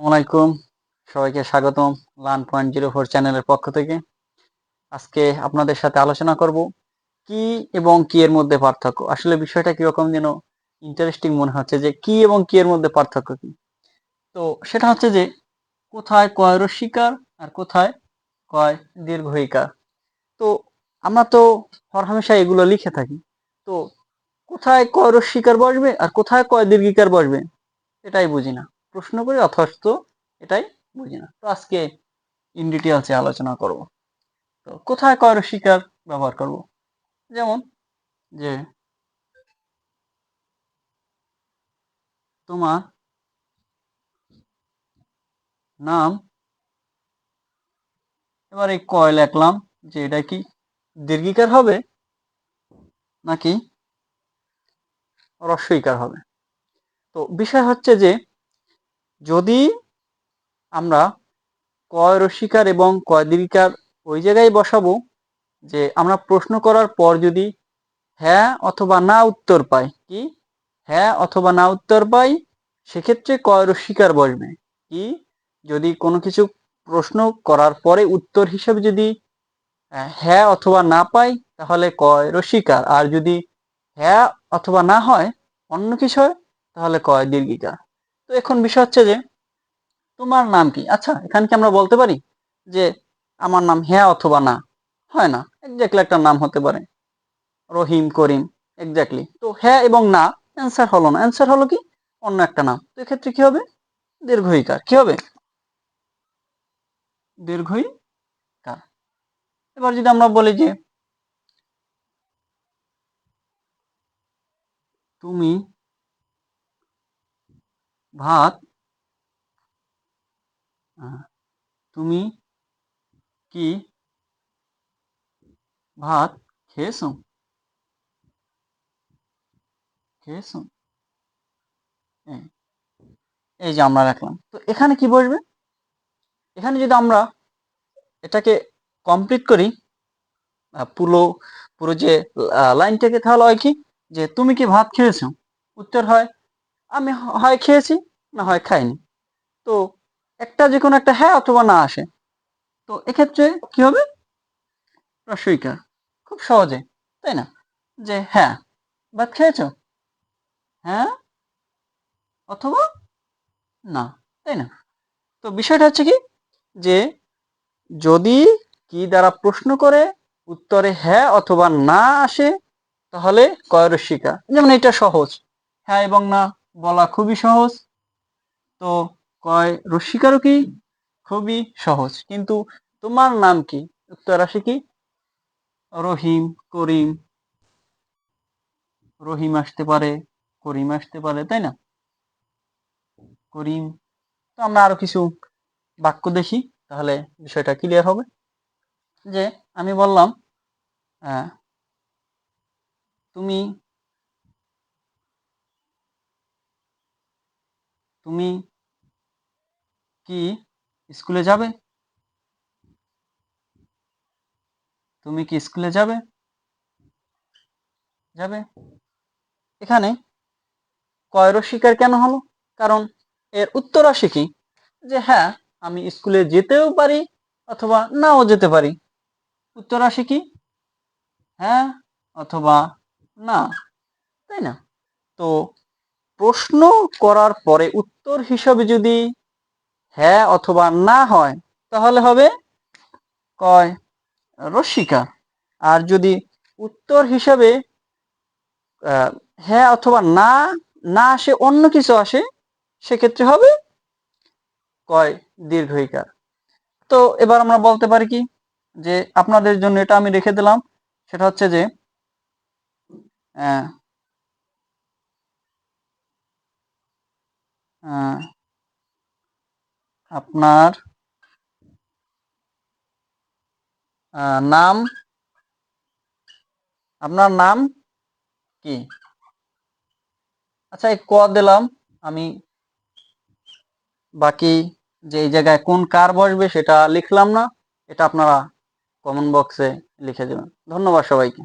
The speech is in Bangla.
আসসালামাইকুম, সবাইকে স্বাগতম লার্ন.04 চ্যানেলের পক্ষ থেকে। আজকে আপনাদের সাথে আলোচনা করব কি এবং কি এর মধ্যে পার্থক্য। আসলে বিষয়টা কিরকম যেন ইন্টারেস্টিং মনে হচ্ছে যে কি এবং কি এর মধ্যে পার্থক্য কি। তো সেটা হচ্ছে যে কোথায় কয় রস্যিকার আর কোথায় কয় দীর্ঘইকার। তো আমরা তো হরহামেশা এগুলো লিখে থাকি। তো কোথায় কয় রস্যিকার বসবে আর কোথায় কয় দীর্ঘিকার বসবে এটাই বুঝি না। প্রশ্ন করি অথচ এটাই বুঝি না। তো আজকে ইন ডিটেলসে আলোচনা করব। তো কোথায় কয় রস্যিকার ব্যবহার করব, যেমন যে তোমার নাম, এবার এই কয় লিখলাম যে এটা কি দীর্ঘিকার হবে নাকি হ্রস্বইকার হবে। তো বিষয় হচ্ছে যে যদি আমরা কয় রস্যিকার এবং কয় দীর্ঘিকার ওই জায়গায় বসাবো যে আমরা প্রশ্ন করার পর যদি হ্যাঁ অথবা না উত্তর পাই, কি হ্যাঁ অথবা না উত্তর পাই, সেক্ষেত্রে কয় রস্যিকার বসবে। কি যদি কোনো কিছু প্রশ্ন করার পরে উত্তর হিসেবে যদি হ্যাঁ অথবা না পাই তাহলে কয় রস্যিকার, আর যদি হ্যাঁ অথবা না হয় অন্য কিছু হয় তাহলে কয় দীর্ঘিকার। তো এখন বিষয় হচ্ছে যে তোমার নাম কি। আচ্ছা, এখানে কি আমরা বলতে পারি যে আমার নাম হ্যাঁ অথবা না? হয় না, এক্স্যাক্টলি একটা নাম হতে পারে রহিম, করিম, এক্স্যাক্টলি। তো হ্যাঁ এবং না অ্যান্সার হলো না, অ্যান্সার হলো কি অন্য একটা নাম। তো এক্ষেত্রে কি হবে দীর্ঘইকার। কি হবে দীর্ঘইকার। এবার যদি আমরা বলি যে তুমি ভাত তুমি কি ভাত খেয়েছো, খেয়েছো, এই এই যে আমরা রাখলাম। তো এখানে কি বসবে, এখানে যদি আমরা এটাকে কমপ্লিট করি পুরো পুরো যে লাইনটাকে, তাহলে হয় কি যে তুমি কি ভাত খেয়েছো, উত্তর হয় আমি হয় খেয়েছি না হয় খাইনি। তো একটা যে কোনো একটা হ্যাঁ অথবা না আসে, তো এক্ষেত্রে কি হবে রস্বইকার। খুব সহজে, তাই না? যে হ্যাঁ ভাত খেয়েছো, হ্যাঁ অথবা না, তাই না? তো বিষয়টা হচ্ছে কি যে যদি কি দ্বারা প্রশ্ন করে উত্তরে হ্যাঁ অথবা না আসে তাহলে কয় রস্যিকা। যেমন এটা সহজ, হ্যাঁ এবং না বলা খুবই সহজ। তো কয় রস্যিকারও কি খুবই সহজ। কিন্তু তোমার নাম কি, উত্তর আসে কি রহিম, করিম। রহিম আসতে পারে, করিম আসতে পারে, তাই না? করিম। তো আমরা আরো কিছু বাক্য দেখি, তাহলে বিষয়টা ক্লিয়ার হবে। যে আমি বললাম আহ, তুমি তুমি কি স্কুলে যাবে, তুমি কি স্কুলে যাবে, যাবে। এখানে কয় রস্যিকার কেন হলো, কারণ এর উত্তর আসে কি যে হ্যাঁ আমি স্কুলে যেতেও পারি অথবা নাও যেতে পারি। উত্তর আসে কি হ্যাঁ অথবা না, তাই না? তো প্রশ্ন করার পরে উত্তর হিসাবে যদি হ্যাঁ অথবা না হয় তাহলে হবে কয় রস্যিকা। আর যদি উত্তর হিসাবে হ্যাঁ অথবা না না আসে অন্য কিছু আসে, সেক্ষেত্রে হবে কয় দীর্ঘইকার। তো এবার আমরা বলতে পারি কি যে আপনাদের জন্য এটা আমি রেখে দিলাম, সেটা হচ্ছে যে আহ, আহ, আপনার নাম, আপনার নাম কি। আচ্ছা এই ক দিলাম আমি, বাকি যে এই জায়গায় কোন কার বসবে সেটা লিখলাম না, এটা আপনারা কমেন্ট বক্সে লিখে দেবেন। ধন্যবাদ সবাইকে।